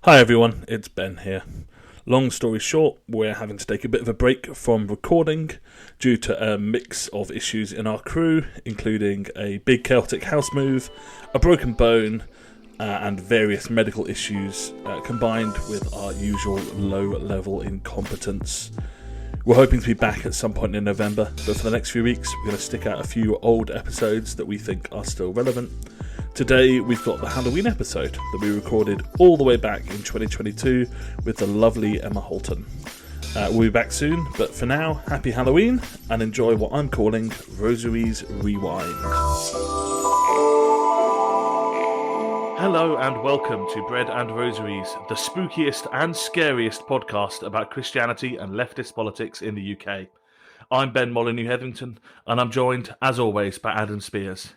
Hi everyone, it's Ben here. Long story short, we're having to take a bit of a break from recording due to a mix of issues in our crew, including a big chaotic house move, a broken bone, and various medical issues combined with our usual low-level incompetence. We're hoping to be back at some point in November, but for the next few weeks we're going to stick out a few old episodes that we think are still relevant. Today we've got the Halloween episode that we recorded all the way back in 2022 with the lovely Emma Holton. We'll be back soon, but for now, happy Halloween and enjoy what I'm calling Rosaries Rewind. Hello and welcome to Bread and Rosaries, the spookiest and scariest podcast about Christianity and leftist politics in the UK. I'm Ben Molyneux-Hetherington and I'm joined, as always, by Adam Spears.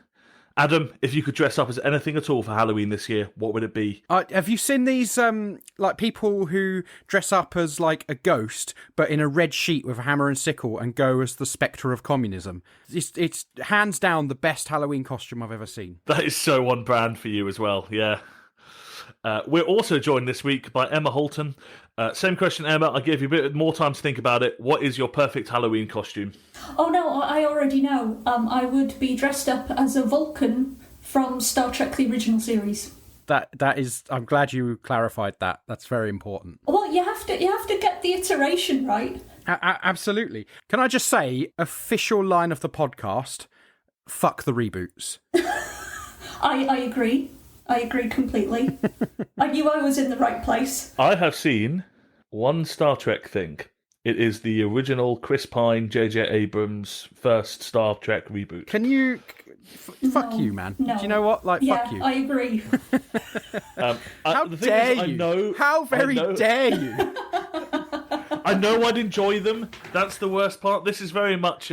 Adam, if you could dress up as anything at all for Halloween this year, what would it be? Have you seen these people who dress up as like a ghost, but in a red sheet with a hammer and sickle and go as the Spectre of communism? It's hands down the best Halloween costume I've ever seen. That is so on brand for you as well, yeah. We're also joined this week by Emma Holton. Same question, Emma. I gave you a bit more time to think about it. What is your perfect Halloween costume? Oh no, I already know. I would be dressed up as a Vulcan from Star Trek: The Original Series. That is. I'm glad you clarified that. That's very important. Well, you have to get the iteration right. Absolutely. Can I just say, official line of the podcast: fuck the reboots. I agree. I agree completely. I knew I was in the right place. I have seen one Star Trek thing. It is the original Chris Pine, J.J. Abrams' first Star Trek reboot. Can you... Fuck you, man. No. Do you know what? Fuck you. Yeah, I agree. How dare you? How very dare you? I know I'd enjoy them. That's the worst part. This is very much...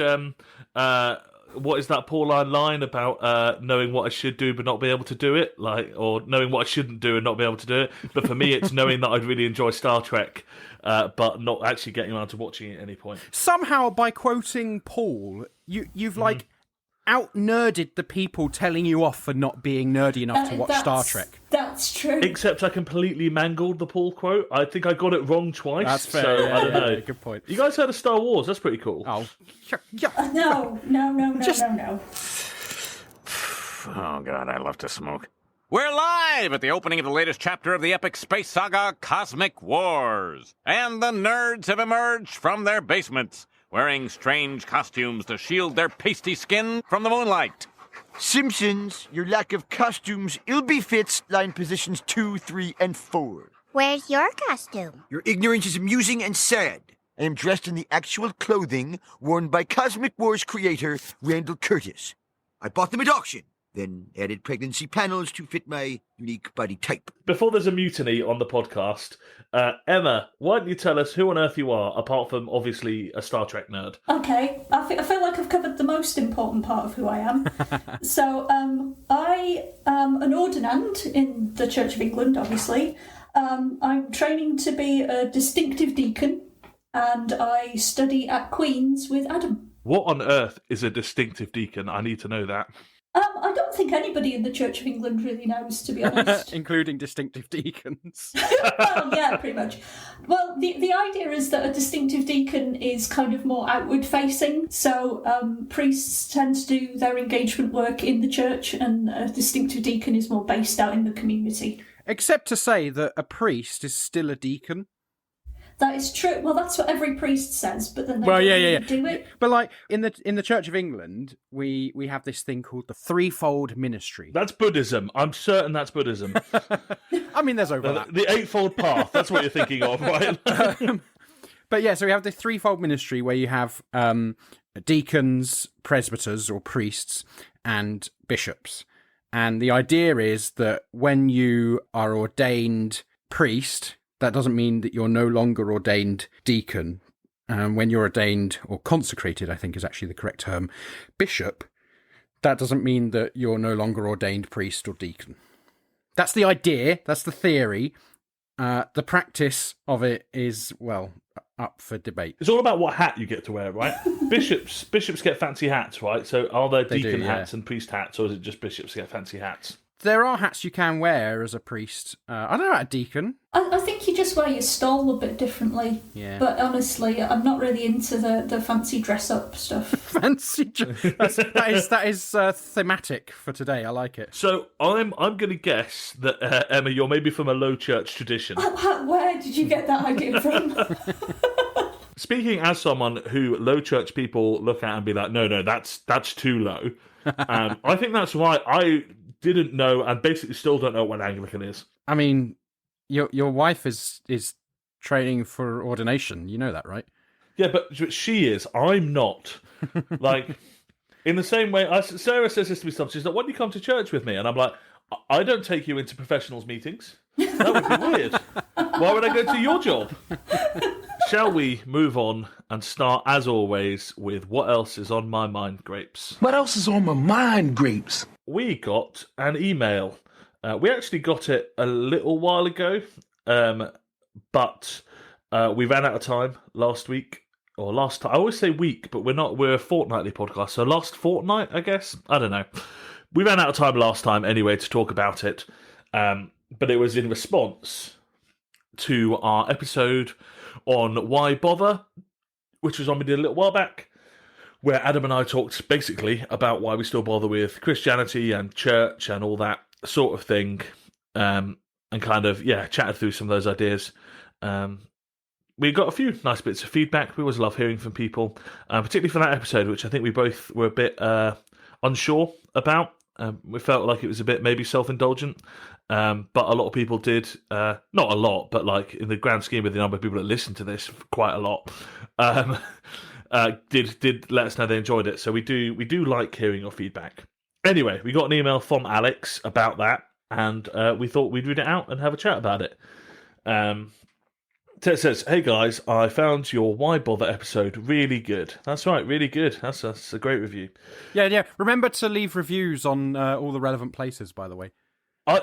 what is that Pauline line about knowing what I should do but not be able to do it? Or knowing what I shouldn't do and not be able to do it. But for me, it's knowing that I'd really enjoy Star Trek, but not actually getting around to watching it at any point. Somehow, by quoting Paul, you've out-nerded the people telling you off for not being nerdy enough to watch Star Trek. That's true. Except I completely mangled the Paul quote. I think I got it wrong twice. That's fair. So Yeah, I don't know. Good point. You guys heard of Star Wars? That's pretty cool. Oh, No. Oh, God, I love to smoke. We're live at the opening of the latest chapter of the epic space saga, Cosmic Wars. And the nerds have emerged from their basements, wearing strange costumes to shield their pasty skin from the moonlight. Simpsons, your lack of costumes ill befits line positions 2, 3, and 4. Where's your costume? Your ignorance is amusing and sad. I am dressed in the actual clothing worn by Cosmic Wars creator Randall Curtis. I bought them at auction, then added pregnancy panels to fit my unique body type. Before there's a mutiny on the podcast, Emma, why don't you tell us who on earth you are, apart from, obviously, a Star Trek nerd? Okay, I feel like I've covered the most important part of who I am. So, I am an ordinand in the Church of England, obviously. I'm training to be a distinctive deacon, and I study at Queen's with Adam. What on earth is a distinctive deacon? I need to know that. I don't think anybody in the Church of England really knows, to be honest. including distinctive deacons. Well, yeah, pretty much. Well, the idea is that a distinctive deacon is kind of more outward-facing, so priests tend to do their engagement work in the church, and a distinctive deacon is more based out in the community. Except to say that a priest is still a deacon. That is true. Well, that's what every priest says, but then they don't really do it. But in the Church of England, we have this thing called the threefold ministry. That's Buddhism. I'm certain that's Buddhism. I mean, there's overlap. The eightfold path. That's what you're thinking of, right? But yeah, so we have the threefold ministry where you have deacons, presbyters or priests, and bishops. And the idea is that when you are ordained priest, that doesn't mean that you're no longer ordained deacon. When you're ordained, or consecrated, I think is actually the correct term, bishop, that doesn't mean that you're no longer ordained priest or deacon. That's the idea, that's the theory. The practice of it is, well, up for debate. It's all about what hat you get to wear, right? Bishops get fancy hats, right? So are there deacon hats and priest hats, or is it just bishops get fancy hats? There are hats you can wear as a priest. I don't know about a deacon. I think you just wear your stole a bit differently. Yeah. But honestly, I'm not really into the fancy dress-up stuff. That is thematic for today. I like it. So I'm going to guess that Emma, you're maybe from a low church tradition. Where did you get that idea from? Speaking as someone who low church people look at and be like, no, that's too low. I think that's why I didn't know and basically still don't know what an Anglican is. I mean, your wife is training for ordination. You know that, right? Yeah, but she is. I'm not. Like, in the same way, Sarah says this to me sometimes. She's like, why do you come to church with me? And I'm like, I don't take you into professionals meetings. That would be weird. Why would I go to your job? Shall we move on and start, as always, with what else is on my mind, Grapes? What else is on my mind, Grapes? We got an email. We actually got it a little while ago, but we ran out of time last week. Or last time. I always say week, but we're a fortnightly podcast. So last fortnight, I guess? I don't know. We ran out of time last time anyway to talk about it. But it was in response to our episode on Why Bother, which was on we did a little while back, where Adam and I talked basically about why we still bother with Christianity and church and all that sort of thing, and kind of, chatted through some of those ideas. We got a few nice bits of feedback. We always love hearing from people, particularly for that episode, which I think we both were a bit unsure about. We felt like it was a bit maybe self-indulgent, but a lot of people did, not a lot, but like in the grand scheme of the number of people that listened to this, quite a lot, did let us know they enjoyed it. So we do like hearing your feedback. Anyway, we got an email from Alex about that, and we thought we'd read it out and have a chat about it. It says, hey guys, I found your Why Bother episode really good. That's right, really good. That's a great review. Yeah. Remember to leave reviews on all the relevant places, by the way.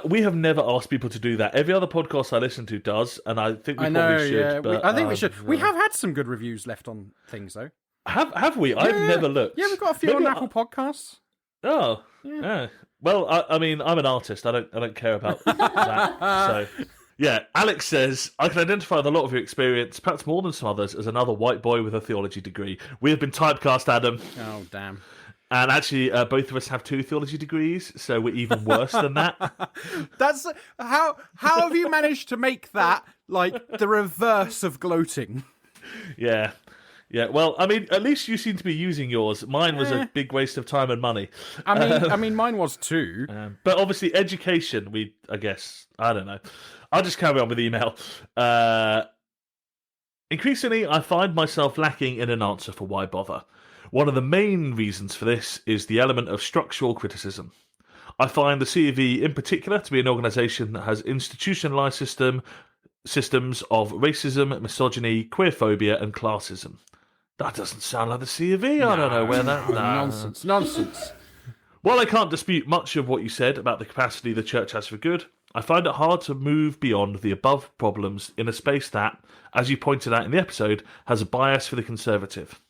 We have never asked people to do that. Every other podcast I listen to does, and I think we probably should. Yeah. But, I think we should. We have had some good reviews left on things, though. Have we? I've never looked. Yeah, we've got a few on Apple Podcasts. Oh, yeah. Well, I mean, I'm an artist. I don't care about that. So, yeah. Alex says, I can identify with a lot of your experience, perhaps more than some others, as another white boy with a theology degree. We have been typecast, Adam. Oh, damn. And actually, both of us have 2 theology degrees, so we're even worse than that. That's how have you managed to make that like the reverse of gloating? Yeah. Well, I mean, at least you seem to be using yours. Mine was a big waste of time and money. I mean, mine was too. But obviously, education. I guess, I don't know. I'll just carry on with the email. Increasingly, I find myself lacking in an answer for why bother. One of the main reasons for this is the element of structural criticism. I find the CAV in particular to be an organisation that has institutionalised systems of racism, misogyny, queerphobia and classism. That doesn't sound like the CAV. I don't know where that... Nonsense. While I can't dispute much of what you said about the capacity the church has for good, I find it hard to move beyond the above problems in a space that, as you pointed out in the episode, has a bias for the conservative.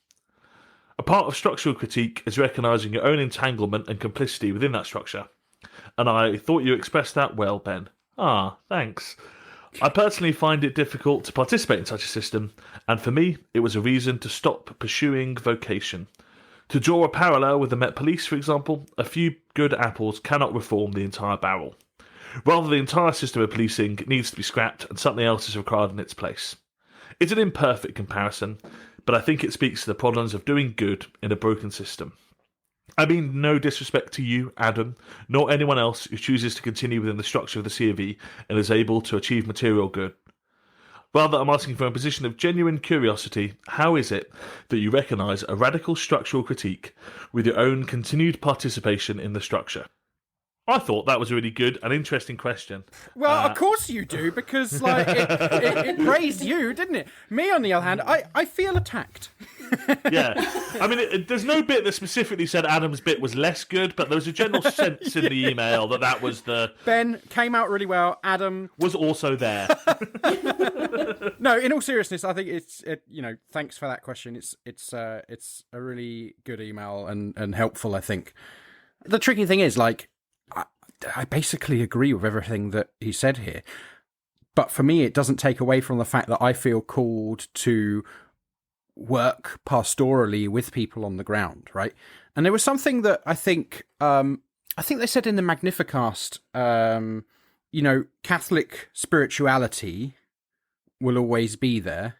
A part of structural critique is recognising your own entanglement and complicity within that structure. And I thought you expressed that well, Ben. Ah, thanks. I personally find it difficult to participate in such a system, and for me, it was a reason to stop pursuing vocation. To draw a parallel with the Met Police, for example, a few good apples cannot reform the entire barrel. Rather, the entire system of policing needs to be scrapped and something else is required in its place. It's an imperfect comparison, but I think it speaks to the problems of doing good in a broken system. I mean no disrespect to you, Adam, nor anyone else who chooses to continue within the structure of the CAV and is able to achieve material good. Rather, I'm asking from a position of genuine curiosity, how is it that you recognise a radical structural critique with your own continued participation in the structure? I thought that was a really good and interesting question. Well, of course you do, because like it praised you, didn't it? Me, on the other hand, I feel attacked. Yeah. I mean, there's no bit that specifically said Adam's bit was less good, but there was a general sense in the email that was the... Ben came out really well. Adam... was also there. No, in all seriousness, I think thanks for that question. It's a really good email and helpful, I think. The tricky thing is, like, I basically agree with everything that he said here. But for me, it doesn't take away from the fact that I feel called to work pastorally with people on the ground, right? And there was something that I think they said in the Magnificast, Catholic spirituality will always be there.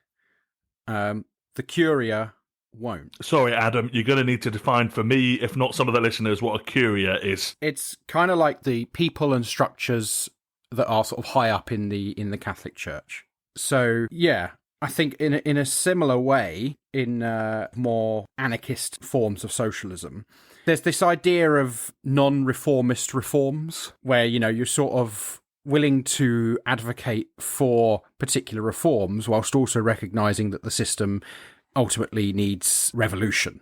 The Curia won't. Sorry, Adam, you're going to need to define for me, if not some of the listeners, what a Curia is. It's kind of like the people and structures that are sort of high up in the Catholic Church. So, yeah, I think in a similar way, in more anarchist forms of socialism, there's this idea of non-reformist reforms, where, you're sort of willing to advocate for particular reforms whilst also recognising that the system ultimately needs revolution.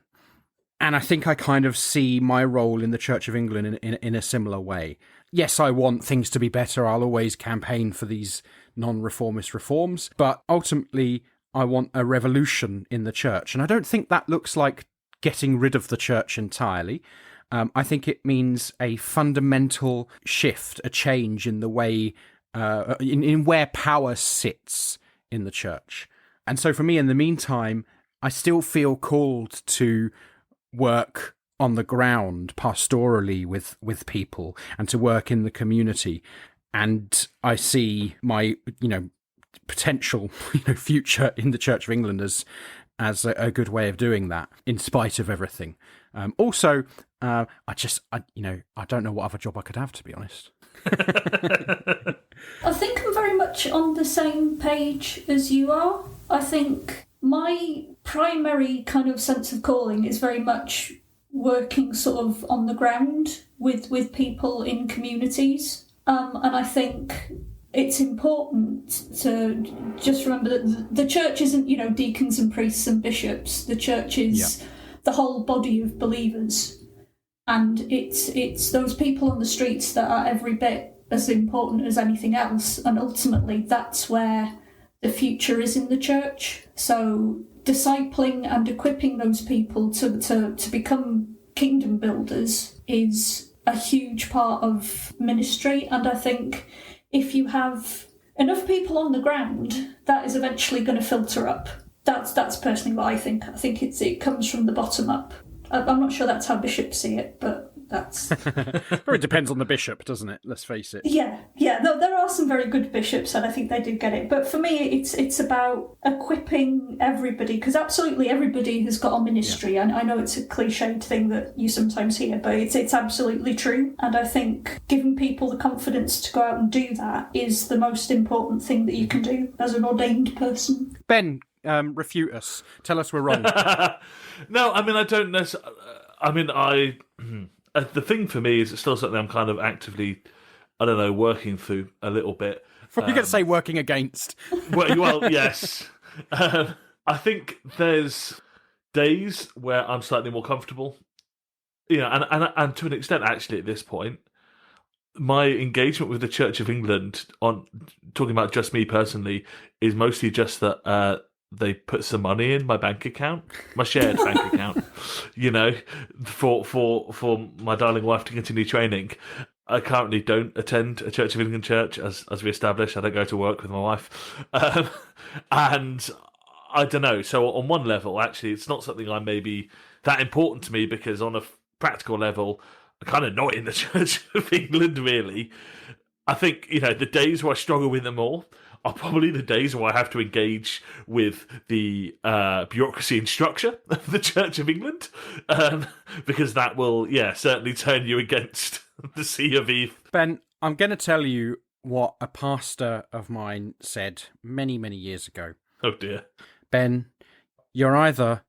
And I think I kind of see my role in the Church of England in a similar way. Yes, I want things to be better. I'll always campaign for these non-reformist reforms, but ultimately I want a revolution in the church. And I don't think that looks like getting rid of the church entirely. I think it means a fundamental shift, a change in the way, in where power sits in the church. And so for me, in the meantime, I still feel called to work on the ground pastorally with people and to work in the community. And I see my, potential, future in the Church of England as a good way of doing that, in spite of everything. Also, I don't know what other job I could have, to be honest. I think I'm very much on the same page as you are. I think my primary kind of sense of calling is very much working sort of on the ground with people in communities. And I think it's important to just remember that the church isn't, deacons and priests and bishops. The church is the whole body of believers. And it's those people on the streets that are every bit as important as anything else. And ultimately, that's where the future is in the church. So discipling and equipping those people to become kingdom builders is a huge part of ministry. And I think if you have enough people on the ground, that is eventually going to filter up. That's personally what I think. I think it comes from the bottom up. I'm not sure that's how bishops see it, but that's... Well, it depends on the bishop, doesn't it? Let's face it. Yeah. There are some very good bishops, and I think they do get it. But for me, it's about equipping everybody, because absolutely everybody has got a ministry. And I know it's a cliched thing that you sometimes hear, but it's absolutely true. And I think giving people the confidence to go out and do that is the most important thing that you can do as an ordained person. Ben, refute us. Tell us we're wrong. No, I mean, I don't know. The thing for me is it's still something I'm kind of actively, working through a little bit. You're going to say working against. Well, yes. I think there's days where I'm slightly more comfortable. And to an extent, actually, at this point, my engagement with the Church of England, on talking about just me personally, is mostly just that they put some money in my bank account, my shared bank account, for my darling wife to continue training. I currently don't attend a Church of England church, as we established. I don't go to work with my wife. And I don't know. So on one level, actually, it's not something I'm maybe that important to me, because on a practical level, I'm kind of not in the Church of England, really. I think, the days where I struggle with them more are probably the days where I have to engage with the bureaucracy and structure of the Church of England, because that will, certainly turn you against the Sea of Eve. Ben, I'm going to tell you what a pastor of mine said many, many years ago. Oh, dear. Ben, you're either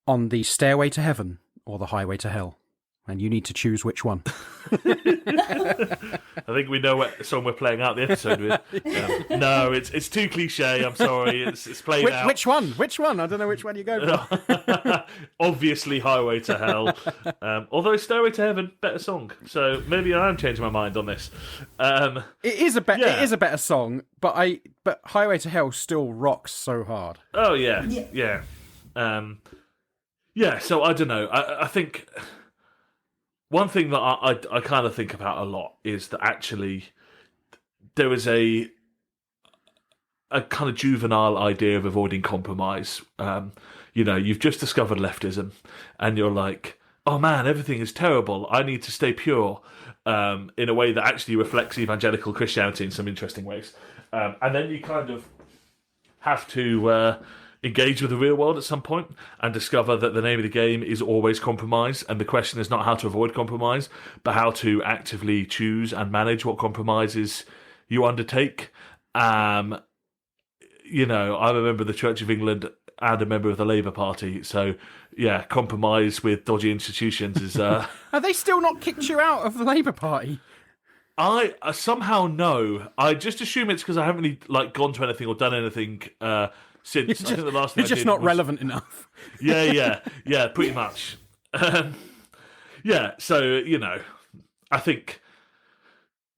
on the stairway to heaven or the highway to hell, and you need to choose which one. I think we know what song we're playing out the episode with. No, it's too cliche. I'm sorry. It's played out. Which one? Which one? I don't know which one you go for. Obviously, Highway to Hell. Although Stairway to Heaven, better song. So maybe I am changing my mind on this. It is a better song, but Highway to Hell still rocks so hard. Oh yeah. So I don't know. I think one thing that I kind of think about a lot is that actually there is a kind of juvenile idea of avoiding compromise. You've just discovered leftism, and you're like, oh man, everything is terrible. I need to stay pure, in a way that actually reflects evangelical Christianity in some interesting ways. And then you kind of have to engage with the real world at some point and discover that the name of the game is always compromise, and the question is not how to avoid compromise, but how to actively choose and manage what compromises you undertake. I'm a member of the Church of England and a member of the Labour Party, so yeah, compromise with dodgy institutions is... Are they still not kicked you out of the Labour Party? I somehow know. I just assume it's because I haven't really gone to anything or done anything since. I think the last thing you're just not relevant enough. Yeah, pretty much. So I think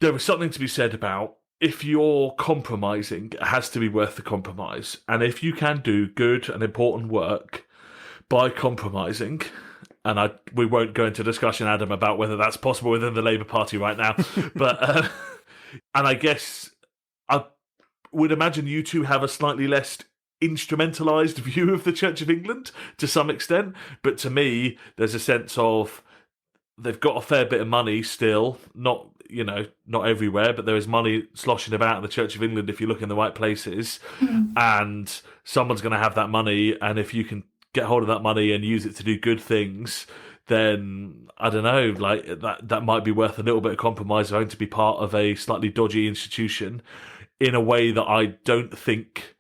there is something to be said about, if you're compromising, it has to be worth the compromise. And if you can do good and important work by compromising, and we won't go into discussion, Adam, about whether that's possible within the Labour Party right now, but and I guess I would imagine you two have a slightly less instrumentalised view of the Church of England to some extent, but to me, there's a sense of they've got a fair bit of money still, not everywhere, but there is money sloshing about in the Church of England if you look in the right places, and someone's going to have that money, and if you can get hold of that money and use it to do good things, then I don't know, that might be worth a little bit of compromise, going to be part of a slightly dodgy institution in a way that I don't think,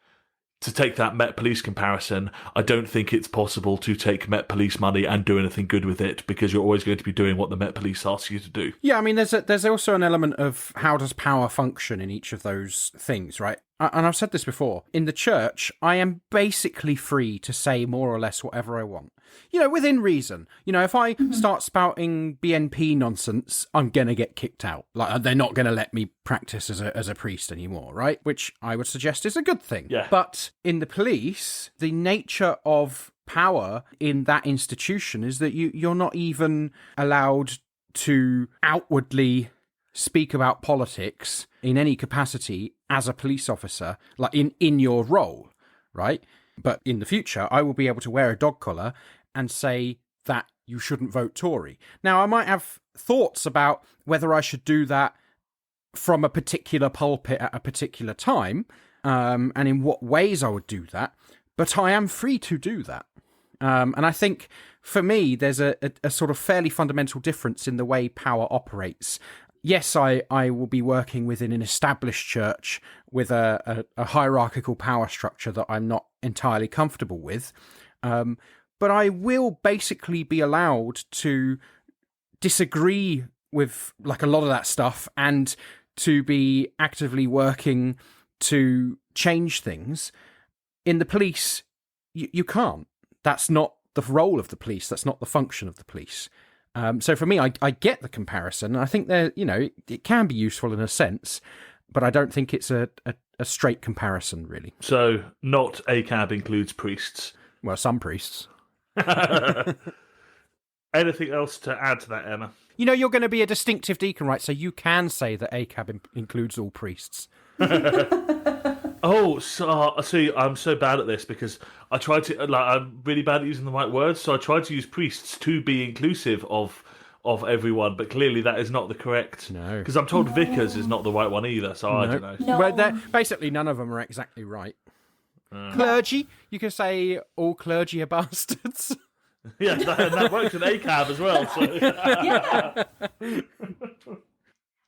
to take that Met Police comparison, I don't think it's possible to take Met Police money and do anything good with it, because you're always going to be doing what the Met Police ask you to do. Yeah, I mean, there's also an element of how does power function in each of those things, right? And I've said this before. In the church, I am basically free to say more or less whatever I want. Within reason. If I start spouting BNP nonsense, I'm going to get kicked out. They're not going to let me practice as a priest anymore, right? Which I would suggest is a good thing. Yeah. But in the police, the nature of power in that institution is that you're not even allowed to outwardly speak about politics in any capacity as a police officer, in your role, right? But in the future, I will be able to wear a dog collar and say that you shouldn't vote Tory. Now, I might have thoughts about whether I should do that from a particular pulpit at a particular time, and in what ways I would do that, but I am free to do that. And I think, for me, there's a sort of fairly fundamental difference in the way power operates. Yes, I will be working within an established church with a hierarchical power structure that I'm not entirely comfortable with, but I will basically be allowed to disagree with a lot of that stuff and to be actively working to change things. In the police, you can't. That's not the role of the police. That's not the function of the police. So for me, I get the comparison. I think it can be useful in a sense, but I don't think it's a straight comparison, really. So not ACAB includes priests. Well, some priests. Anything else to add to that, Emma? You're going to be a distinctive deacon, right? So you can say that ACAB includes all priests. Oh, so see, I'm so bad at this because I try to, I'm really bad at using the right words, so I try to use priests to be inclusive of everyone, but clearly that is not the correct. No. Because I'm told vicars is not the right one either, so I don't know. No. Well, basically, none of them are exactly right. Clergy, you can say all clergy are bastards. Yeah, that works in ACAB as well. So. Yeah.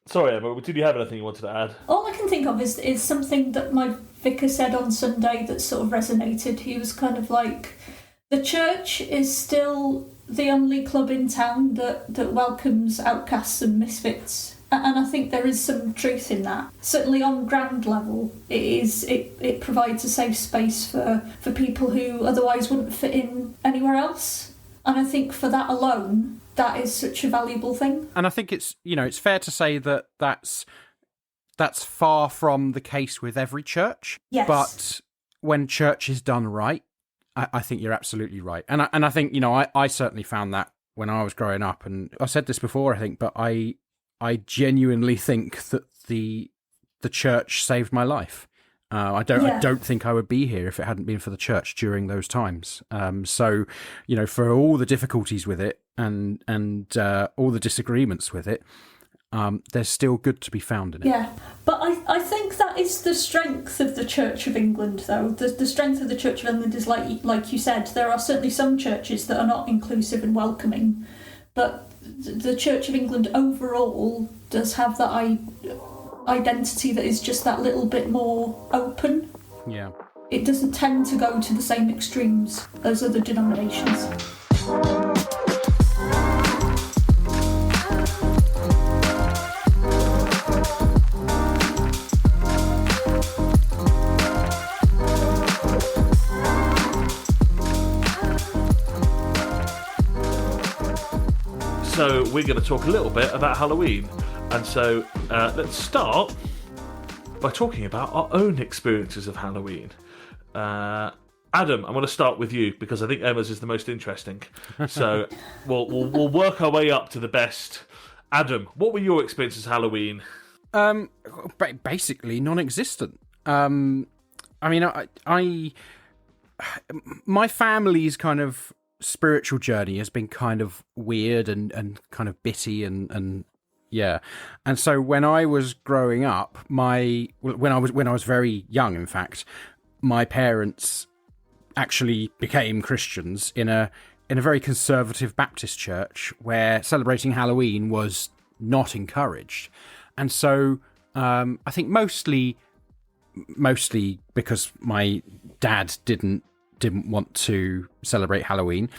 Sorry, Emma, did you have anything you wanted to add? All I can think of is something that my vicar said on Sunday that sort of resonated. He was kind of like, the church is still the only club in town that welcomes outcasts and misfits. And I think there is some truth in that. Certainly on ground level, it provides a safe space for people who otherwise wouldn't fit in anywhere else. And I think for that alone, that is such a valuable thing. And I think it's fair to say that that's far from the case with every church. Yes. But when church is done right, I think you're absolutely right. And I think, I certainly found that when I was growing up, and I said this before, I think, but I genuinely think that the church saved my life. I don't think I would be here if it hadn't been for the church during those times. So, for all the difficulties with it and all the disagreements with it, there's still good to be found in it. Yeah, but I think that is the strength of the Church of England, though. The strength of the Church of England is, like you said, there are certainly some churches that are not inclusive and welcoming, but the Church of England overall does have that identity that is just that little bit more open. Yeah. It doesn't tend to go to the same extremes as other denominations. So we're going to talk a little bit about Halloween. And so let's start by talking about our own experiences of Halloween. Adam, I'm going to start with you because I think Emma's is the most interesting. So we'll work our way up to the best. Adam, what were your experiences of Halloween? Basically non-existent. I my family's kind of spiritual journey has been kind of weird and kind of bitty and yeah. And so when I was growing up, when I was very young, in fact, my parents actually became Christians in a very conservative Baptist church where celebrating Halloween was not encouraged. And so I think mostly because my dad didn't want to celebrate Halloween,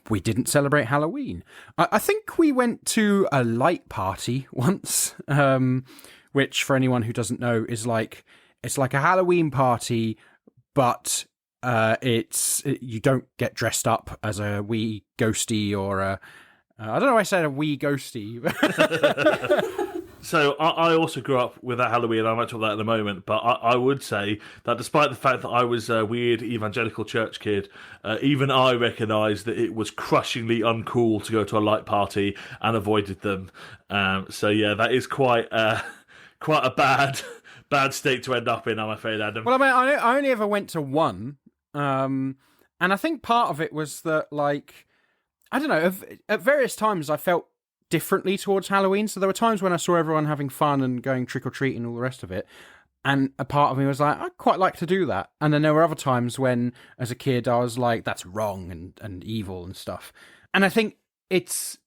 we didn't celebrate Halloween. I think we went to a light party once, which for anyone who doesn't know is it's like a Halloween party, but you don't get dressed up as a wee ghosty or I don't know why I said a wee ghosty. So I also grew up with that Halloween, I might talk about that in a moment, but I would say that despite the fact that I was a weird evangelical church kid, even I recognised that it was crushingly uncool to go to a light party and avoided them. So yeah, that is quite a bad state to end up in, I'm afraid, Adam. Well, I mean, I only ever went to one, and I think part of it was that, I don't know, at various times I felt differently towards Halloween. So there were times when I saw everyone having fun and going trick-or-treat and all the rest of it, and a part of me was like, I'd quite like to do that. And then there were other times when, as a kid, I was like, that's wrong and evil and stuff. And I think it's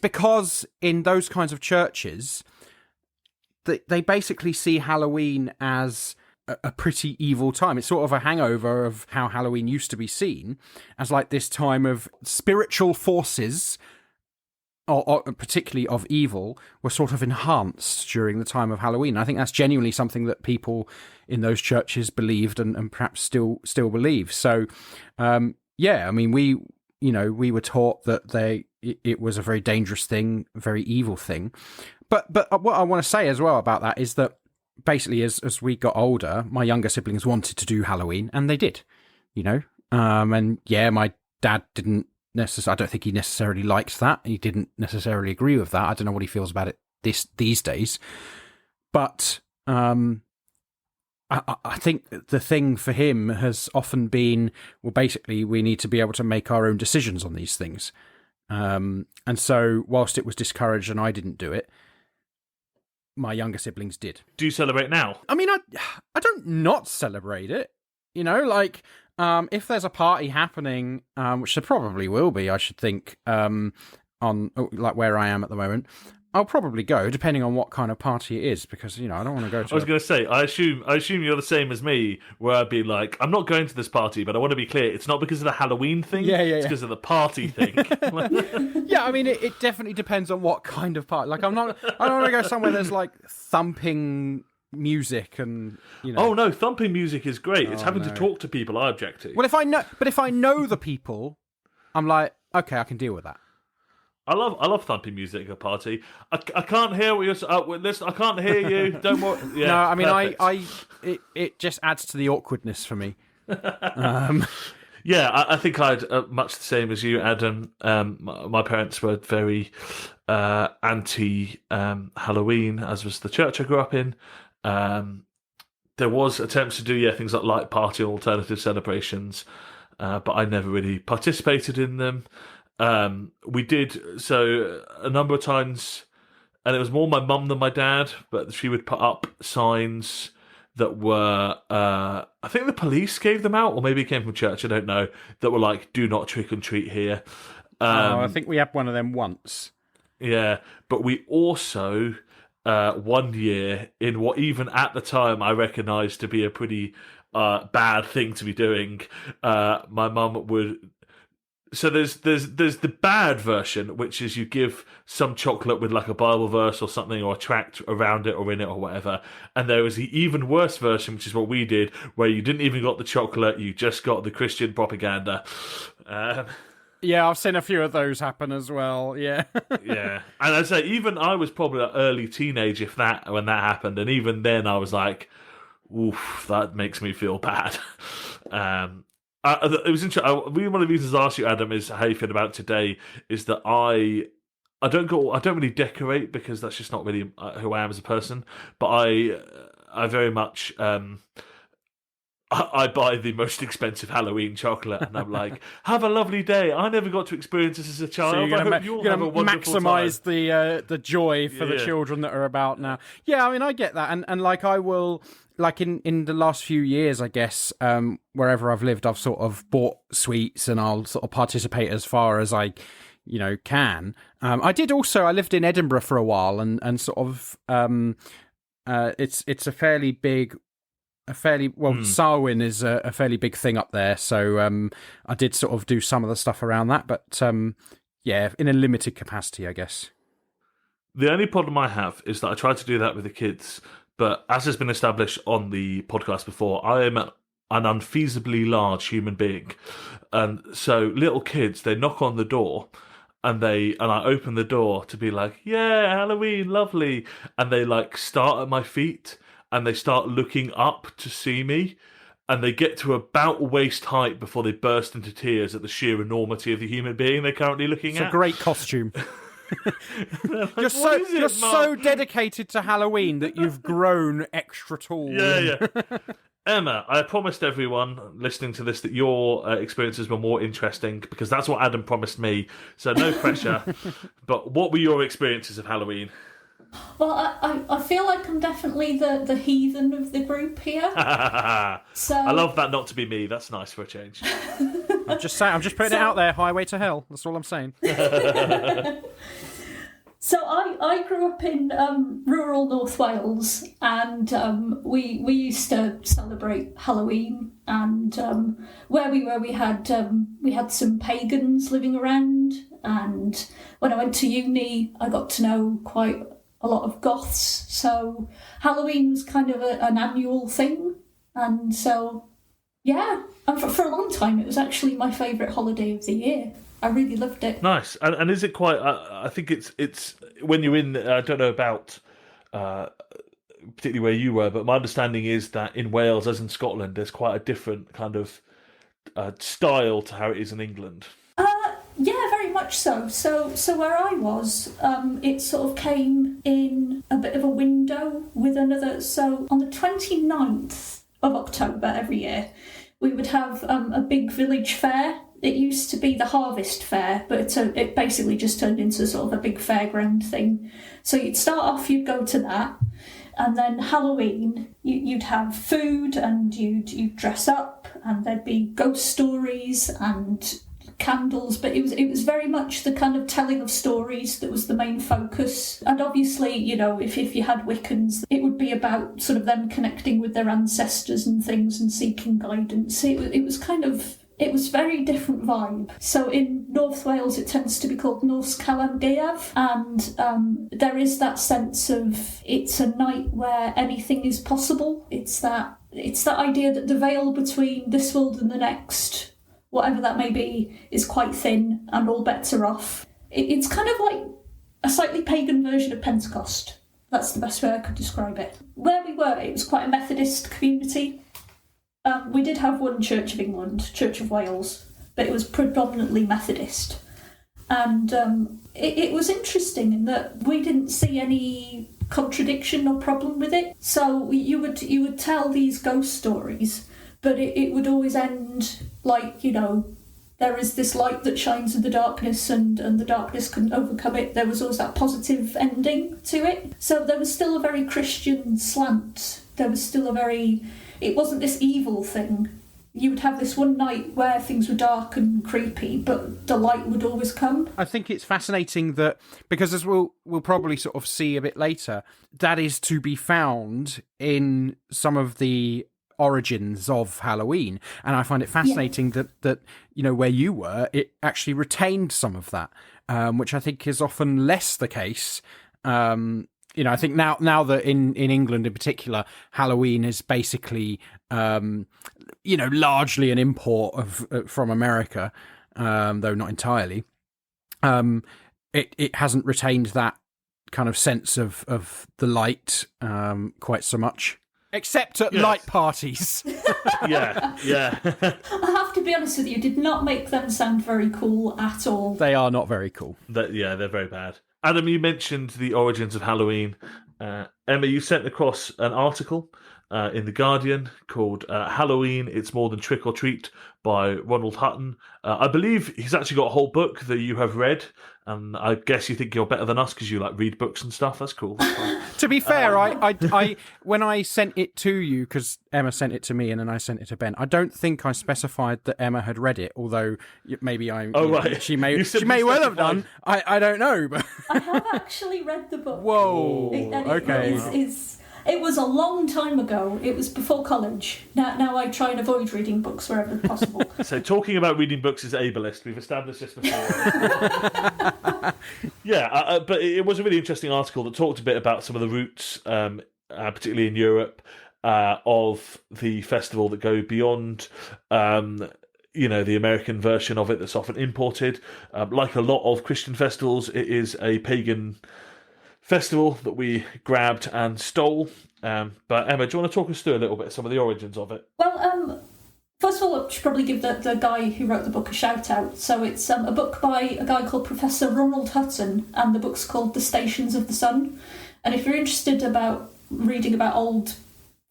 because in those kinds of churches, they basically see Halloween as a pretty evil time. It's sort of a hangover of how Halloween used to be seen as like this time of spiritual forces, or particularly of evil, were sort of enhanced during the time of Halloween. I think that's genuinely something that people in those churches believed and perhaps still believe. So, yeah, I mean, we were taught that it was a very dangerous thing, a very evil thing. But what I want to say as well about that is that basically as we got older, my younger siblings wanted to do Halloween, and they did, and yeah, my dad didn't I don't think he necessarily liked that. He didn't necessarily agree with that. I don't know what he feels about it these days. But I think the thing for him has often been, well, basically, we need to be able to make our own decisions on these things. And so whilst it was discouraged and I didn't do it, my younger siblings did. Do you celebrate now? I mean, I don't not celebrate it. If there's a party happening, which there probably will be, I should think, on like where I am at the moment, I'll probably go, depending on what kind of party it is, because I don't want to go to. I was going to say, I assume you're the same as me, where I'd be like, I'm not going to this party, but I want to be clear, it's not because of the Halloween thing. It's because of the party thing. Yeah, I mean, it definitely depends on what kind of party. Like, I don't want to go somewhere there's like thumping music and Oh no, thumping music is great. It's having to talk to people I object to. Well, if I know the people, I'm like, okay, I can deal with that. I love thumping music at a party. I can't hear what you're. Listen, I can't hear you. Don't worry. Yeah, no, I mean, perfect. it just adds to the awkwardness for me. Yeah, I think I'd much the same as you, Adam. My parents were very anti-Halloween, as was the church I grew up in. There was attempts to do things like light party and alternative celebrations, but I never really participated in them. We did so a number of times, and it was more my mum than my dad, but she would put up signs that were, I think the police gave them out, or maybe it came from church, I don't know, that were like, do not trick and treat here. I think we had one of them once. Yeah, but we also, one year, in what even at the time I recognised to be a pretty bad thing to be doing, my mum would... So there's the bad version, which is you give some chocolate with like a Bible verse or something, or a tract around it or in it or whatever. And there was the even worse version, which is what we did, where you didn't even got the chocolate, you just got the Christian propaganda. Yeah, I've seen a few of those happen as well. Yeah, yeah. And I'd say even I was probably an early teenage when that happened, and even then I was like, "Oof, that makes me feel bad." It was interesting. One of the reasons I asked you, Adam, is how you feel about it today. Is that I don't really decorate because that's just not really who I am as a person. But I very much I buy the most expensive Halloween chocolate, and I'm like, have a lovely day. I never got to experience this as a child. So you're going to maximise the joy for the children that are about now. Yeah, I mean, I get that, and like I will. Like in the last few years, I guess, wherever I've lived, I've sort of bought sweets and I'll sort of participate as far as I, can. I lived in Edinburgh for a while and sort of, it's a fairly big, Samhain is a fairly big thing up there. So I did sort of do some of the stuff around that, but in a limited capacity, I guess. The only problem I have is that I try to do that with the kids. But as has been established on the podcast before, I am an unfeasibly large human being. And so little kids, they knock on the door and I open the door to be like, yeah, Halloween, lovely. And they like start at my feet and they start looking up to see me. And they get to about waist height before they burst into tears at the sheer enormity of the human being they're currently looking at. It's a great costume. Like, you're so dedicated to Halloween that you've grown extra tall. Yeah. Emma, I promised everyone listening to this that your experiences were more interesting because that's what Adam promised me. So no pressure. But what were your experiences of Halloween? Well, I feel like I'm definitely the heathen of the group here. So I love that not to be me. That's nice for a change. I'm just putting it out there. Highway to hell. That's all I'm saying. So I grew up in rural North Wales, and we used to celebrate Halloween. And where we were, we had some pagans living around. And when I went to uni, I got to know quite a lot of goths. So Halloween was kind of an annual thing, and so. Yeah, and for a long time it was actually my favourite holiday of the year. I really loved it. Nice, and is it quite? I think it's when you're in. I don't know about particularly where you were, but my understanding is that in Wales, as in Scotland, there's quite a different kind of style to how it is in England. Yeah, very much so. So where I was, it sort of came in a bit of a window with another. So on the 29th of October every year, we would have a big village fair. It used to be the Harvest Fair, but it basically just turned into sort of a big fairground thing. So you'd start off, you'd go to that, and then Halloween, you'd have food and you'd dress up, and there'd be ghost stories and candles, but it was very much the kind of telling of stories that was the main focus. And obviously, if you had Wiccans, it would be about sort of them connecting with their ancestors and things and seeking guidance. It was very different vibe. So in North Wales, it tends to be called Nos Calan Gaeaf, and there is that sense of it's a night where anything is possible. It's that idea that the veil between this world and the next, whatever that may be, is quite thin and all bets are off. It's kind of like a slightly pagan version of Pentecost. That's the best way I could describe it. Where we were, it was quite a Methodist community. we did have one Church of England, Church of Wales, but it was predominantly Methodist. And it was interesting in that we didn't see any contradiction or problem with it. So you would tell these ghost stories, but it would always end like, there is this light that shines in the darkness and the darkness couldn't overcome it. There was always that positive ending to it. So there was still a very Christian slant. There was still it wasn't this evil thing. You would have this one night where things were dark and creepy, but the light would always come. I think it's fascinating that, because as we'll probably sort of see a bit later, that is to be found in some of the origins of Halloween. And I find it fascinating that where you were, it actually retained some of that, which I think is often less the case. I think now that in England in particular, Halloween is basically, largely an import from America, though not entirely. It hasn't retained that kind of sense of the light quite so much, except at light parties. Yeah. I have to be honest with you, did not make them sound very cool at all. They are not very cool. They're very bad. Adam, you mentioned the origins of Halloween. Emma, you sent across an article in The Guardian called Halloween, It's More Than Trick or Treat by Ronald Hutton. I believe he's actually got a whole book that you have read, and I guess you think you're better than us because you read books and stuff. That's cool. To be fair, I when I sent it to you, because Emma sent it to me and then I sent it to Ben, I don't think I specified that Emma had read it, although maybe right. She may well have done. I don't know, but I have actually read the book. Whoa. Okay. It was a long time ago. It was before college. Now I try and avoid reading books wherever possible. So talking about reading books is ableist. We've established this before. But it was a really interesting article that talked a bit about some of the roots, particularly in Europe, of the festival that go beyond the American version of it that's often imported. Like a lot of Christian festivals, it is a pagan festival that we grabbed and stole. But Emma, do you want to talk us through a little bit of some of the origins of it? Well, first of all, I should probably give the guy who wrote the book a shout out. So it's a book by a guy called Professor Ronald Hutton, and the book's called The Stations of the Sun. And if you're interested about reading about old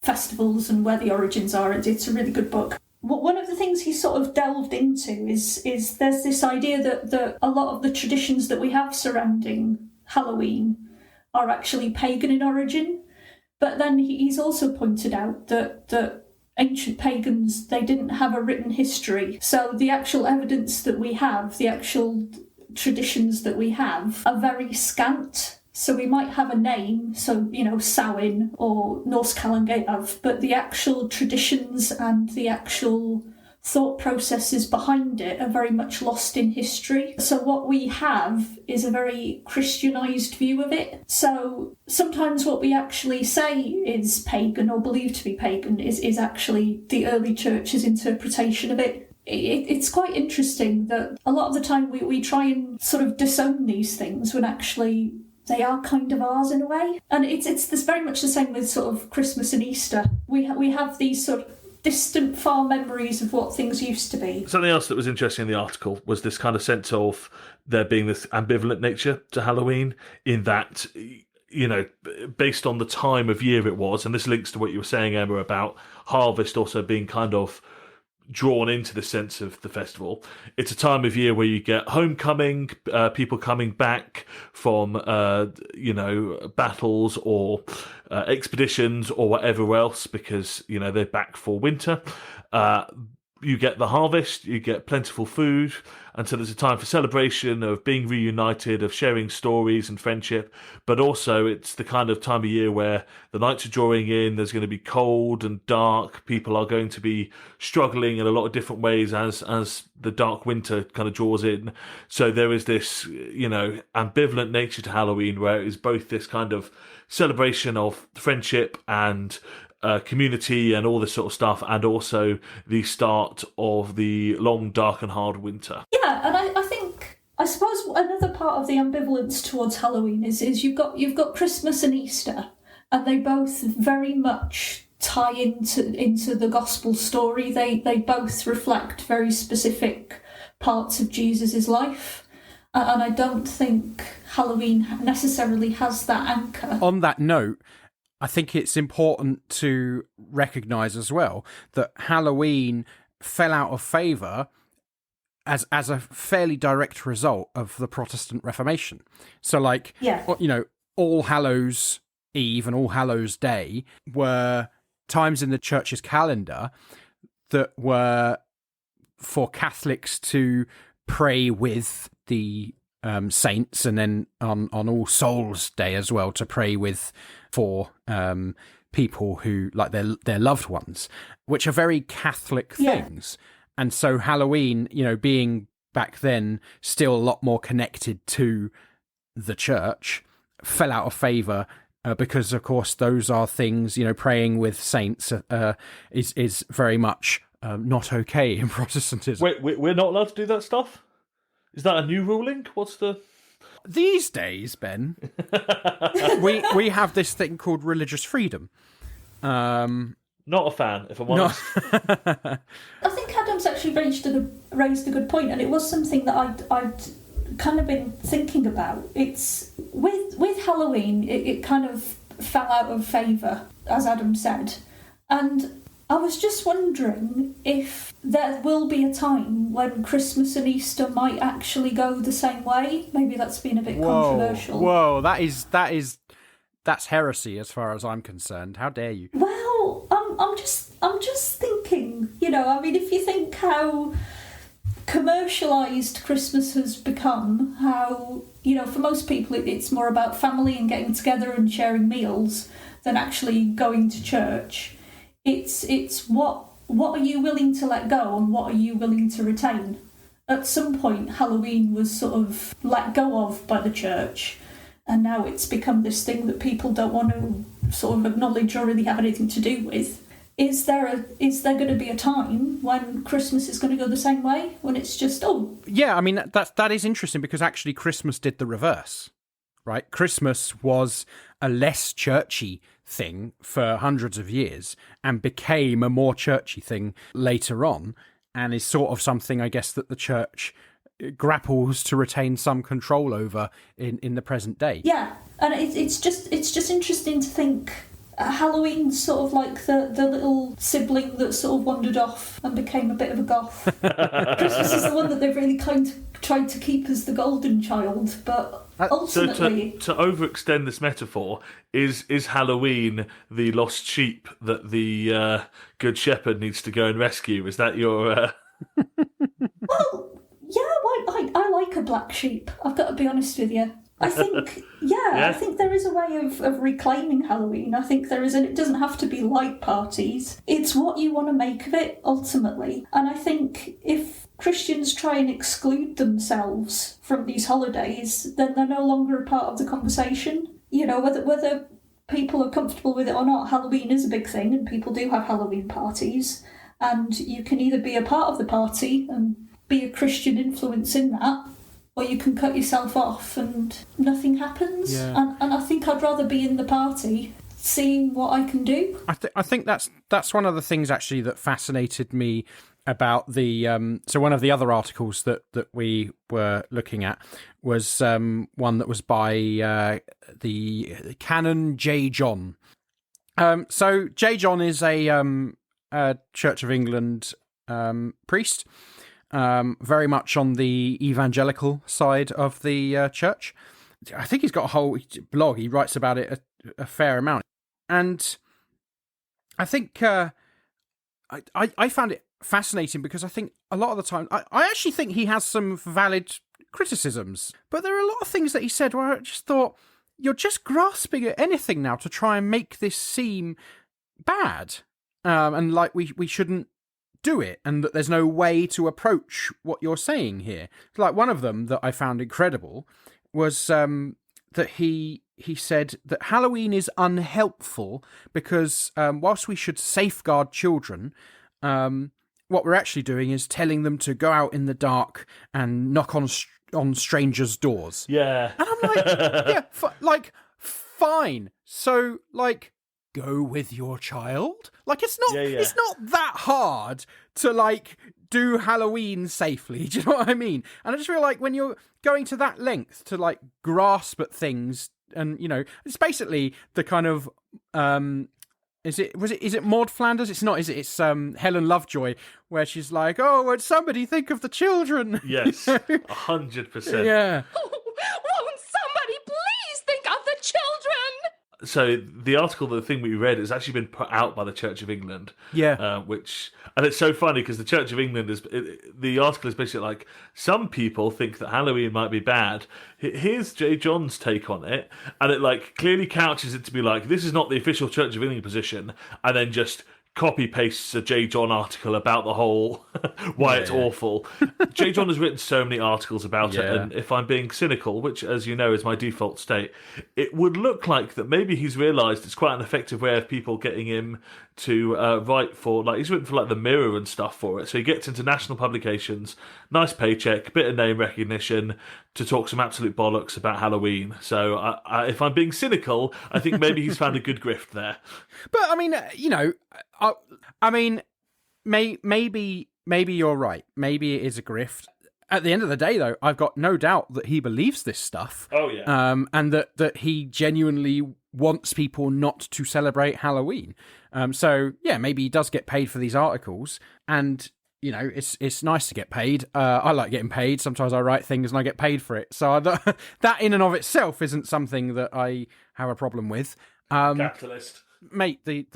festivals and where the origins are, it's a really good book. One of the things he sort of delved into is there's this idea that a lot of the traditions that we have surrounding Halloween are actually pagan in origin. But then he's also pointed out that ancient pagans, they didn't have a written history. So the actual evidence that we have, the actual traditions that we have, are very scant. So we might have a name, so, Samhain or Norse Calangaeaf, but the actual traditions and the actual thought processes behind it are very much lost in history. So what we have is a very Christianized view of it. So sometimes what we actually say is pagan or believed to be pagan is actually the early church's interpretation of it. It's quite interesting that a lot of the time we try and sort of disown these things when actually they are kind of ours in a way. And it's very much the same with sort of Christmas and Easter. We have these sort of distant, far memories of what things used to be. Something else that was interesting in the article was this kind of sense of there being this ambivalent nature to Halloween, in that, based on the time of year it was, and this links to what you were saying, Emma, about harvest also being kind of drawn into the sense of the festival. It's a time of year where you get homecoming, people coming back from, battles or expeditions or whatever else, because, they're back for winter. You get the harvest, you get plentiful food, and so there's a time for celebration, of being reunited, of sharing stories and friendship, but also it's the kind of time of year where the nights are drawing in, there's going to be cold and dark, people are going to be struggling in a lot of different ways as the dark winter kind of draws in. So there is this, ambivalent nature to Halloween, where it is both this kind of celebration of friendship and community and all this sort of stuff, and also the start of the long, dark and hard winter. Yeah, and I suppose another part of the ambivalence towards Halloween is you've got Christmas and Easter, and they both very much tie into the gospel story. They both reflect very specific parts of Jesus's life, and I don't think Halloween necessarily has that anchor. On that note, I think it's important to recognise as well that Halloween fell out of favour as a fairly direct result of the Protestant Reformation. So, like, you know, All Hallows Eve and All Hallows Day were times in the church's calendar that were for Catholics to pray with the saints, and then on All Souls Day as well to pray for people who, like, their loved ones, which are very Catholic things. And so Halloween, you know, being back then still a lot more connected to the church, fell out of favour because, of course, those are things, you know, praying with saints is very much not okay in Protestantism. Wait, we're not allowed to do that stuff? Is that a new ruling? What's the... These days, Ben, we have this thing called religious freedom. Not a fan, if I'm honest. I think Adam's actually raised a good point, and it was something that I'd kind of been thinking about. It's with Halloween, it kind of fell out of favour, as Adam said, and I was just wondering if there will be a time when Christmas and Easter might actually go the same way. Maybe that's been a bit controversial. Whoa, that's heresy as far as I'm concerned. How dare you? Well, I'm just thinking, you know, I mean, if you think how commercialised Christmas has become, how, you know, for most people it's more about family and getting together and sharing meals than actually going to church. It's what are you willing to let go and what are you willing to retain? At some point, Halloween was sort of let go of by the church, and now it's become this thing that people don't want to sort of acknowledge or really have anything to do with. Is there going to be a time when Christmas is going to go the same way? When it's just, Yeah, I mean, that is interesting, because actually Christmas did the reverse, right? Christmas was a less churchy thing for hundreds of years and became a more churchy thing later on, and is sort of something, I guess, that the church grapples to retain some control over in the present day. Yeah, and it's just interesting to think Halloween's sort of like the little sibling that sort of wandered off and became a bit of a goth. Christmas is the one that they've really kind of tried to keep as the golden child, but ultimately... So to overextend this metaphor, is Halloween the lost sheep that the Good Shepherd needs to go and rescue? Is that your... Well, yeah, I like a black sheep, I've got to be honest with you. I think, I think there is a way of reclaiming Halloween. I think there is, and it doesn't have to be light parties. It's what you want to make of it, ultimately. And I think if Christians try and exclude themselves from these holidays, then they're no longer a part of the conversation. You know, whether people are comfortable with it or not, Halloween is a big thing, and people do have Halloween parties. And you can either be a part of the party and be a Christian influence in that, or you can cut yourself off and nothing happens. Yeah. And I think I'd rather be in the party, seeing what I can do. I think that's one of the things actually that fascinated me about the so one of the other articles that we were looking at was one that was by the Canon J. John. So J. John is a Church of England priest. Very much on the evangelical side of the church. I think he's got a whole blog. He writes about it a fair amount. And I think I found it fascinating, because I think a lot of the time, I actually think he has some valid criticisms. But there are a lot of things that he said where I just thought, you're just grasping at anything now to try and make this seem bad. And like we shouldn't do it, and that there's no way to approach what you're saying here. Like, one of them that I found incredible was that he said that Halloween is unhelpful because whilst we should safeguard children, what we're actually doing is telling them to go out in the dark and knock on strangers' doors. Yeah. And I'm like, fine. So, like, go with your child. Like, it's not Yeah. it's not that hard to, like, do Halloween safely. Do you know what I mean? And I just feel like when you're going to that length to, like, grasp at things, and, you know, it's basically the kind of is it Maud Flanders? It's not, is it? It's Helen Lovejoy, where she's like, "Oh, would somebody think of the children?" Yes, 100%. Yeah. Won't somebody please think of the children? So the article, the thing we read, has actually been put out by the Church of England. Yeah. And it's so funny because the Church of England the article is basically like, some people think that Halloween might be bad. Here's J. John's take on it, and it, like, clearly couches it to be like, this is not the official Church of England position, and then just copy pastes a J. John article about the whole why it's awful. J. John has written so many articles about it, and if I'm being cynical, which, as you know, is my default state, it would look like that maybe he's realised it's quite an effective way of people getting him to write for, like, he's written for, like, the Mirror and stuff for it, so he gets into national publications, nice paycheck, bit of name recognition, to talk some absolute bollocks about Halloween. So I, if I'm being cynical, I think maybe he's found a good grift there. But I mean, you know, I mean, maybe you're right. Maybe it is a grift. At the end of the day, though, I've got no doubt that he believes this stuff. Oh yeah. And that he genuinely wants people not to celebrate Halloween. So yeah, maybe he does get paid for these articles, and, you know, it's nice to get paid. I like getting paid. Sometimes I write things and I get paid for it. So that in and of itself isn't something that I have a problem with. Capitalist. Mate, the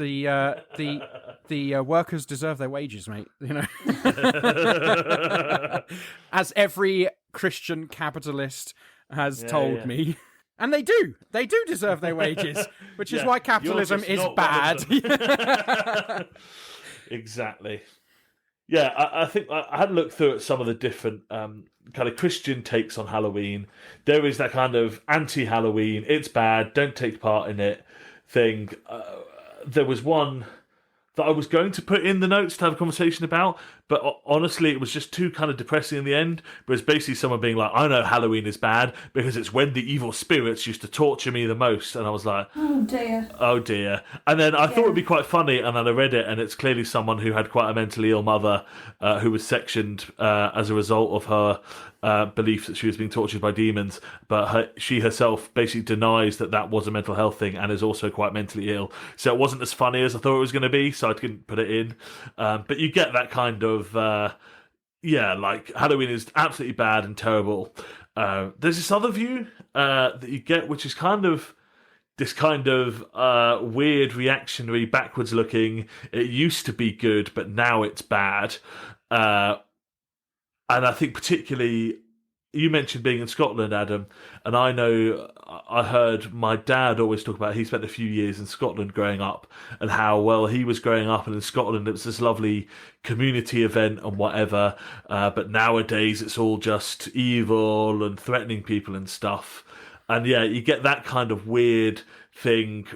workers deserve their wages, mate. You know, as every Christian capitalist has told me, and they do deserve their wages, which is why capitalism is bad. Exactly. Yeah, I think I had a look through at some of the different kind of Christian takes on Halloween. There is that kind of anti-Halloween, it's bad, don't take part in it thing. There was one that I was going to put in the notes to have a conversation about, but honestly, it was just too kind of depressing in the end. But it's basically someone being like, I know Halloween is bad because it's when the evil spirits used to torture me the most. And I was like, oh dear. And then I thought it would be quite funny, and then I read it, and it's clearly someone who had quite a mentally ill mother who was sectioned as a result of her belief that she was being tortured by demons, but she herself basically denies that was a mental health thing and is also quite mentally ill. So it wasn't as funny as I thought it was going to be, so I couldn't put it in. But you get that kind of, like, Halloween is absolutely bad and terrible. There's this other view that you get, which is kind of this kind of weird, reactionary, backwards looking, it used to be good, but now it's bad. And I think particularly, you mentioned being in Scotland, Adam, and I know I heard my dad always talk about, he spent a few years in Scotland growing up, and how, well, he was growing up, and in Scotland it was this lovely community event and whatever, but nowadays it's all just evil and threatening people and stuff. And yeah, you get that kind of weird thing,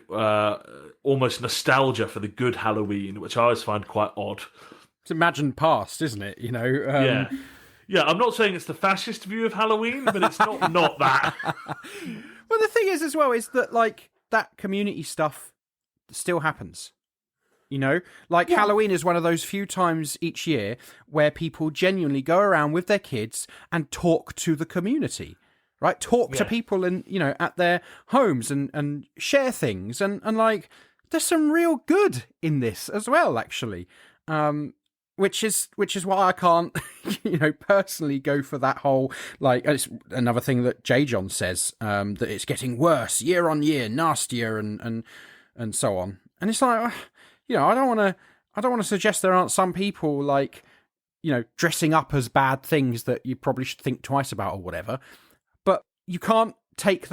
almost nostalgia for the good Halloween, which I always find quite odd. It's imagined past, isn't it? You know. Yeah, I'm not saying it's the fascist view of Halloween, but it's not that. Well, the thing is, as well, is that, like, that community stuff still happens. You know? Like, Halloween is one of those few times each year where people genuinely go around with their kids and talk to the community. Right? Talk to people in, you know, at their homes and share things. And like, there's some real good in this as well, actually. Which is why I can't, you know, personally go for that whole, like, it's another thing that J. John says, that it's getting worse year on year, nastier, and so on. And it's like, you know, I don't want to suggest there aren't some people, like, you know, dressing up as bad things that you probably should think twice about or whatever. But you can't take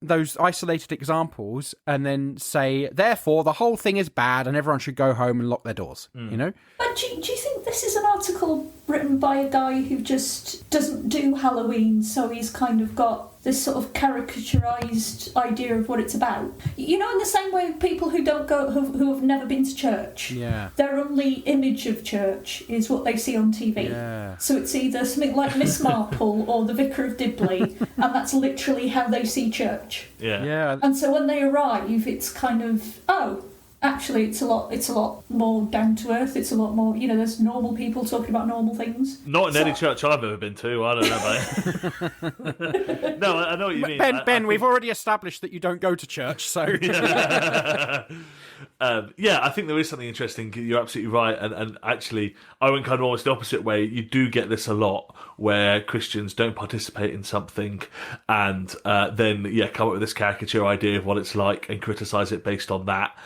those isolated examples and then say, therefore, the whole thing is bad and everyone should go home and lock their doors, you know? But do you think this is an article written by a guy who just doesn't do Halloween, so he's kind of got this sort of caricaturized idea of what it's about. You know, in the same way, people who don't go, who have never been to church, their only image of church is what they see on TV. So it's either something like Miss Marple or the Vicar of Dibley, and that's literally how they see church. And so when they arrive, it's kind of, oh, actually, it's a lot more down to earth. It's a lot more, you know, there's normal people talking about normal things. Not in any church I've ever been to. I don't know about it. No, I know what you mean. Ben, we've already established that you don't go to church, so... I think there is something interesting. You're absolutely right. And actually, I went kind of almost the opposite way. You do get this a lot where Christians don't participate in something and then come up with this caricature idea of what it's like and criticise it based on that.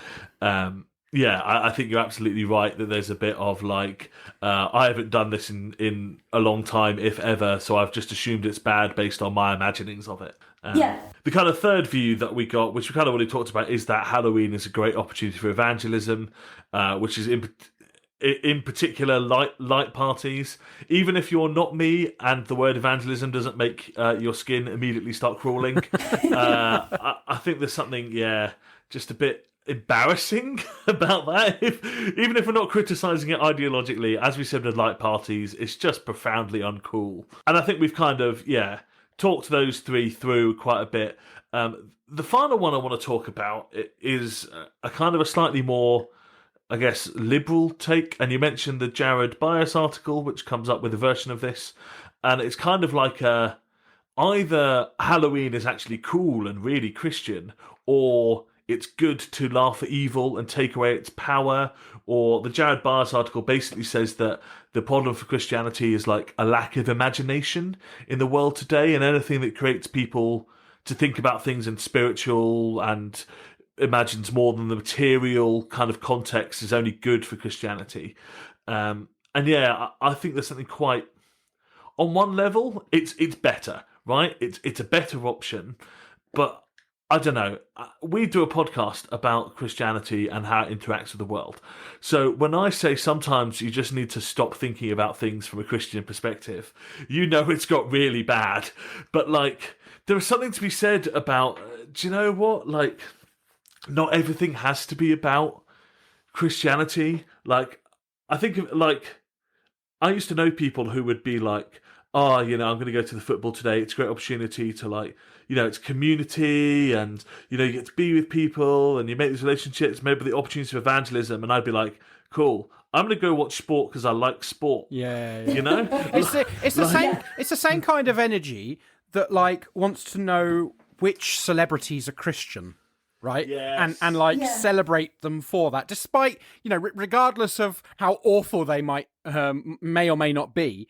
I think you're absolutely right that there's a bit of like, I haven't done this in a long time, if ever, so I've just assumed it's bad based on my imaginings of it. The kind of third view that we got, which we kind of already talked about, is that Halloween is a great opportunity for evangelism, which is in particular light parties. Even if you're not me and the word evangelism doesn't make your skin immediately start crawling, I think there's something, just a bit embarrassing about that. Even if we're not criticising it ideologically, as we said with light parties, it's just profoundly uncool. And I think we've kind of, talked those three through quite a bit. The final one I want to talk about is a kind of a slightly more, I guess, liberal take. And you mentioned the Jared Bias article, which comes up with a version of this. And it's kind of like either Halloween is actually cool and really Christian, or it's good to laugh at evil and take away its power. Or the Jared Bias article basically says that the problem for Christianity is like a lack of imagination in the world today, and anything that creates people to think about things in spiritual and imagines more than the material kind of context is only good for Christianity. I think there's something quite, on one level, it's better, right? It's a better option, but I don't know. We do a podcast about Christianity and how it interacts with the world. So when I say sometimes you just need to stop thinking about things from a Christian perspective, you know it's got really bad. But, like, there is something to be said about, do you know what? Like, not everything has to be about Christianity. Like, I think, like, I used to know people who would be like, oh, you know, I'm going to go to the football today. It's a great opportunity to, like, you know, it's community and, you know, you get to be with people and you make these relationships, maybe the opportunity for evangelism. And I'd be like, cool, I'm going to go watch sport because I like sport. You know? It's the same kind of energy that, like, wants to know which celebrities are Christian. Right, yes. and celebrate them for that, despite, you know, regardless of how awful they may or may not be,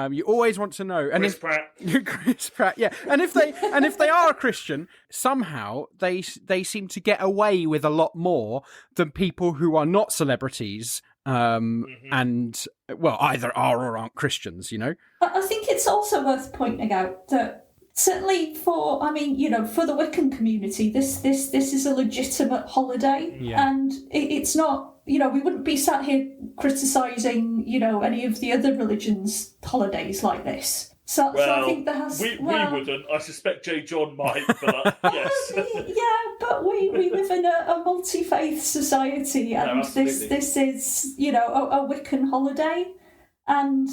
you always want to know. And Chris Pratt, and if they are a Christian, somehow they seem to get away with a lot more than people who are not celebrities, and well, either are or aren't Christians. You know, I think it's also worth pointing out that. Certainly for the Wiccan community, this is a legitimate holiday, and it's not, you know, we wouldn't be sat here criticising, you know, any of the other religions' holidays like this. So I think there has... We wouldn't. I suspect J. John might, but yes. But we live in a multi-faith society, and this is, you know, a Wiccan holiday, and...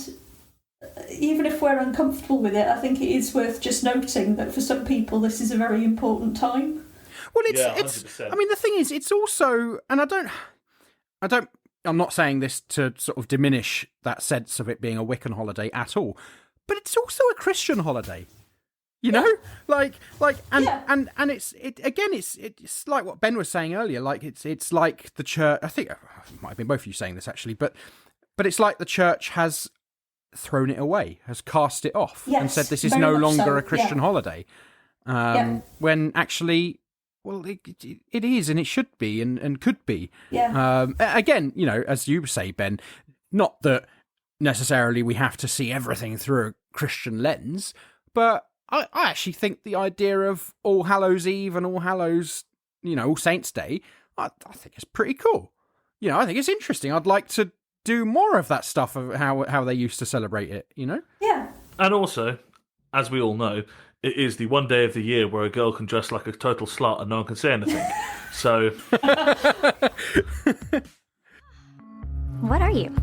even if we're uncomfortable with it, I think it is worth just noting that for some people this is a very important time. Well, it's. I mean, the thing is, it's also, and I'm not saying this to sort of diminish that sense of it being a Wiccan holiday at all, but it's also a Christian holiday. You know, and it's like what Ben was saying earlier. Like it's like the church. I think it might have been both of you saying this actually, but it's like the church has thrown it away, has cast it off, and said this is no longer a Christian holiday. When actually, well, it is, and it should be, and could be. Again, you know, as you say, Ben, not that necessarily we have to see everything through a Christian lens, but I actually think the idea of All Hallows Eve and All Hallows, you know, All Saints Day, I think it's pretty cool. You know, I think it's interesting. I'd like to do more of that stuff of how they used to celebrate it, you know? Yeah. And also, as we all know, it is the one day of the year where a girl can dress like a total slut and no one can say anything. So... What are you?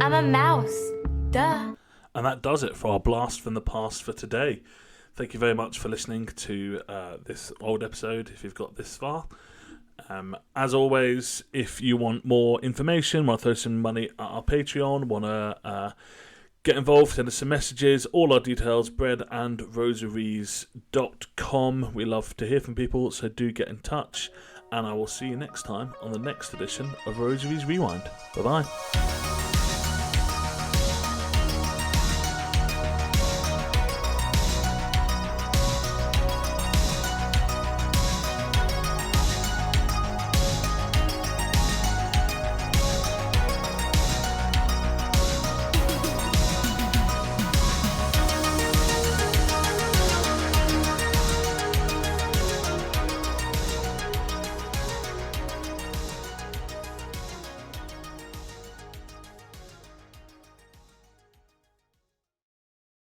I'm a mouse. Duh. And that does it for our Blast from the Past for today. Thank you very much for listening to this old episode, if you've got this far. As always, if you want more information, want to throw some money at our Patreon, want to get involved, send us some messages, all our details, breadandrosaries.com. We love to hear from people, so do get in touch. And I will see you next time on the next edition of Rosaries Rewind. Bye-bye.